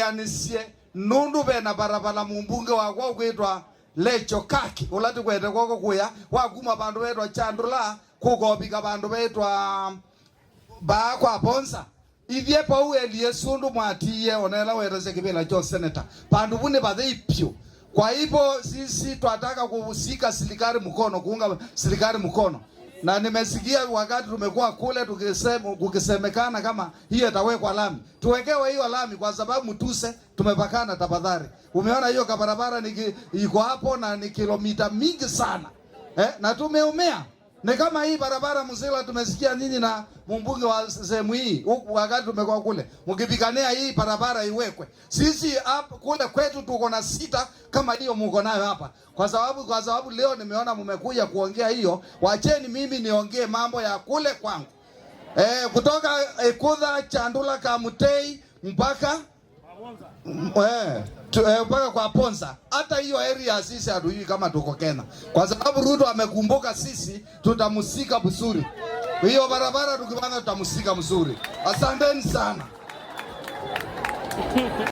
Yanisie nundu bena barabara mumbunge wakwa kwitwa Lecho Kaki ulati kwete kwako kuya wakuma bandu betwa Chandula kukobika bandu betwa ba kwa Bonza ithie pau elie sundu mwatiye onela wereze kibela cho senator bandu bune batheipyo. Kwa hivyo sisi tunataka kuhusika serikali mkono, kuunga serikali mkono. Na nimesikia wakati tumekuwa kule kukisemekana kama hiyo itawekwa lami. Tuwekewe hiyo lami kwa sababu Mtuse tumepakana tafadhali. Umeona hiyo barabara iko hapo na ni kilomita mingi sana. Na tumeumea. Ni kama hii barabara Mzila tumesikia nini na mbunge wa sehemu hii huku wakati tumekuwa kule. Mkipigania hii barabara iwekwe. Sisi hapa kule kwetu tuko na sita kama hiyo mko nayo hapa. Kwa sababu leo nimeona mmekuja kuongea hiyo, wacheni mimi niongee mambo ya kule kwangu. Kutoka Ekudha Chandula Kamutei mpaka mpaka kwa Ponza. Hata hiyo area sisi hatujui kama tuko Kenya. Kwa sababu Ruto amekumbuka sisi tutamusika vizuri. Hiyo barabara tukipanda tutamusika mzuri. Asanteni sana.